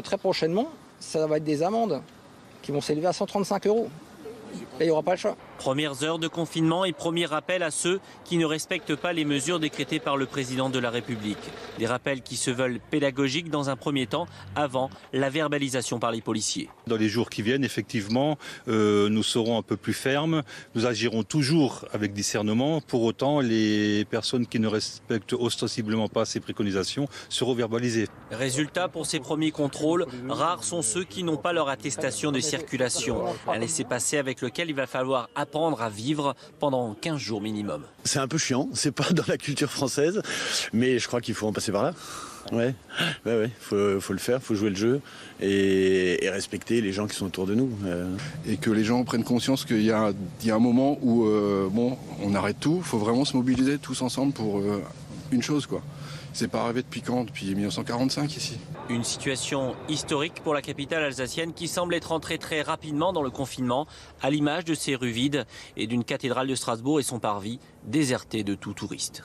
Très prochainement, ça va être des amendes qui vont s'élever à 135 €. Et il n'y aura pas le choix. Premières heures de confinement et premier rappel à ceux qui ne respectent pas les mesures décrétées par le président de la République. Des rappels qui se veulent pédagogiques dans un premier temps, avant la verbalisation par les policiers. Dans les jours qui viennent, effectivement, nous serons un peu plus fermes. Nous agirons toujours avec discernement. Pour autant, les personnes qui ne respectent ostensiblement pas ces préconisations seront verbalisées. Résultat, pour ces premiers contrôles, rares sont ceux qui n'ont pas leur attestation de circulation. Un laissez-passer avec lequel il va falloir apprendre à vivre pendant 15 jours minimum. C'est un peu chiant, c'est pas dans la culture française, mais je crois qu'il faut en passer par là. Ouais, faut le faire, faut jouer le jeu et respecter les gens qui sont autour de nous. Et que les gens prennent conscience qu'il y a un moment où on arrête tout, il faut vraiment se mobiliser tous ensemble pour une chose, quoi. C'est pas arrivé depuis quand? Depuis 1945 ici. Une situation historique pour la capitale alsacienne qui semble être entrée très rapidement dans le confinement, à l'image de ses rues vides et d'une cathédrale de Strasbourg et son parvis déserté de tout touriste.